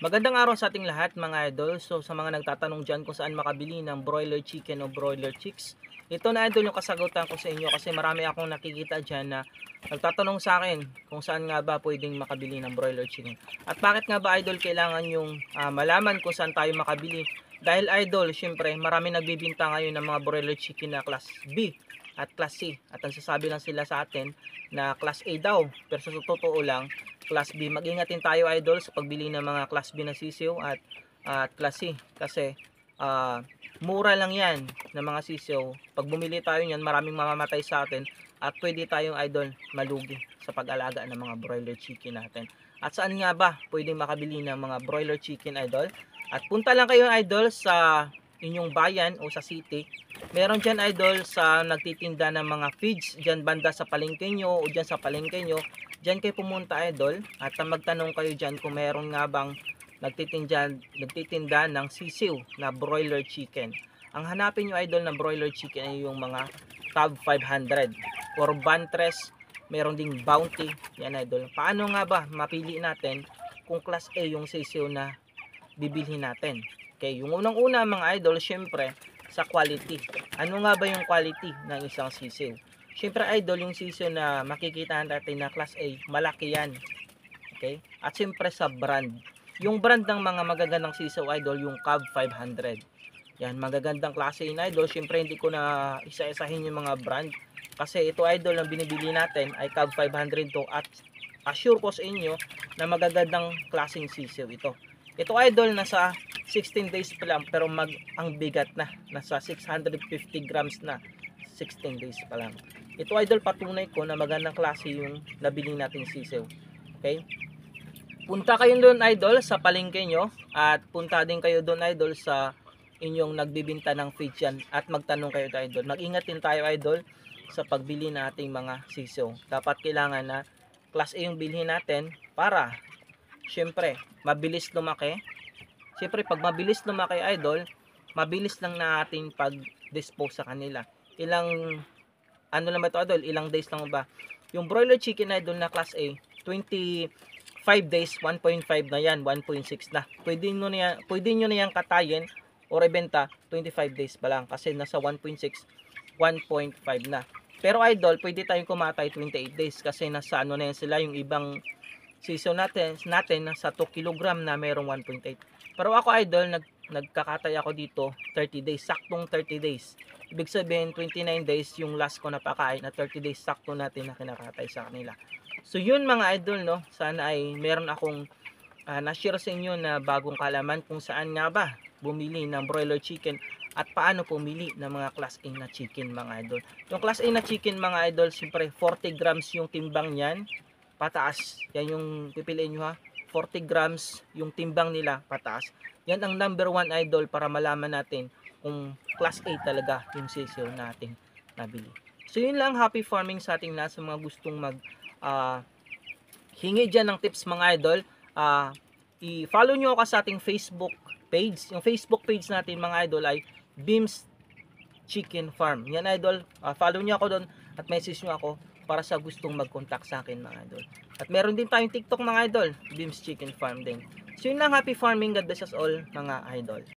Magandang araw sa ating lahat mga idol. So sa mga nagtatanong dyan kung saan makabili ng broiler chicken o broiler chicks, ito na idol yung kasagutan ko sa inyo kasi marami akong nakikita dyan na nagtatanong sa akin kung saan nga ba pwedeng makabili ng broiler chicken. At bakit nga ba idol kailangan yung malaman kung saan tayo makabili? Dahil idol, syempre marami nagbibinta ngayon ng mga broiler chicken na class B at class C. At ang sasabi lang sila sa atin na class A daw. Pero sa totoo lang, class B. Mag-ingatin tayo idol sa pagbili ng mga class B na sisiw at class C kasi mura lang yan ng mga sisiw. Pag bumili tayo niyan, maraming mamamatay sa atin at pwede tayong idol malugi sa pag-alaga ng mga broiler chicken natin. At saan nga ba pwedeng makabili ng mga broiler chicken idol? At punta lang kayo idol sa inyong bayan o sa city. Meron dyan idol sa nagtitinda ng mga feeds dyan banda sa palengke nyo o dyan sa palengke nyo. Diyan kayo pumunta idol at magtanong kayo dyan kung meron nga bang nagtitinda ng sisiw na broiler chicken. Ang hanapin nyo idol na broiler chicken ay yung mga Tab 500 or Bantres, meron ding Bounty. Yan idol. Paano nga ba mapili natin kung class A yung sisiw na bibilhin natin? Okay, yung unang-una mga idol, syempre sa quality. Ano nga ba yung quality ng isang sisiw? Syempre idol, yung sisiw na makikita natin na class A, malaki yan. Okay? At syempre sa brand. Yung brand ng mga magagandang sisiw idol, yung Cub 500. Yan, magagandang klase yun idol. Syempre hindi ko na isa-isahin yung mga brand. Kasi ito idol, ang binibili natin ay Cub 500 to. At assure ko sa inyo na magagandang klaseng sisiw ito. Ito idol, nasa 16 days pa lang pero ang bigat na. Nasa 650 grams na. 16 days pa lang. Ito idol, patunay ko na magandang klase yung nabili nating sisiw. Okay? Punta kayo doon idol sa palengke nyo at punta din kayo doon idol sa inyong nagbibinta ng feed yan at magtanong kayo idol. Mag-ingat din tayo idol sa pagbili nating mga sisiw. Dapat kailangan na class A yung bilhin natin para syempre mabilis lumaki. Syempre pag mabilis lumaki idol, mabilis lang natin pag-dispose sa kanila. Ano naman ito idol, ilang days lang ba? Yung broiler chicken idol na class A, 25 days, 1.5 na yan, 1.6 na. Pwede nyo na yan katayin o ibenta 25 days pa lang kasi nasa 1.6, 1.5 na. Pero idol, pwede tayong kumatay 28 days kasi nasa ano na yan sila, yung ibang sisiw natin nasa 2 kg na merong 1.8. Pero ako idol, nagkakatay ako dito 30 days, saktong 30 days. Ibig sabihin 29 days yung last ko napakain at 30 days sakto natin na kinakatay sa kanila. So yun mga idol, no, sana ay meron akong na-share sa inyo na bagong kalaman kung saan nga ba bumili ng broiler chicken at paano pumili ng mga class A na chicken mga idol. Yung class A na chicken mga idol, siyempre 40 grams yung timbang niyan pataas. Yan yung pipiliin nyo ha. 40 grams yung timbang nila pataas. Yan ang number 1 idol para malaman natin kung class A talaga yung sisiw natin nabili. So yun lang, happy farming sa ating lahat sa mga gustong hingi dyan ng tips mga idol. I-follow nyo ako sa ating Facebook page. Yung Facebook page natin mga idol ay Beams Chicken Farm. Yan idol, follow nyo ako doon at message nyo ako para sa gustong mag-contact sa akin mga idol. At meron din tayong TikTok mga idol, Beams Chicken Farm din. So yun lang, happy farming, God bless us all mga idol.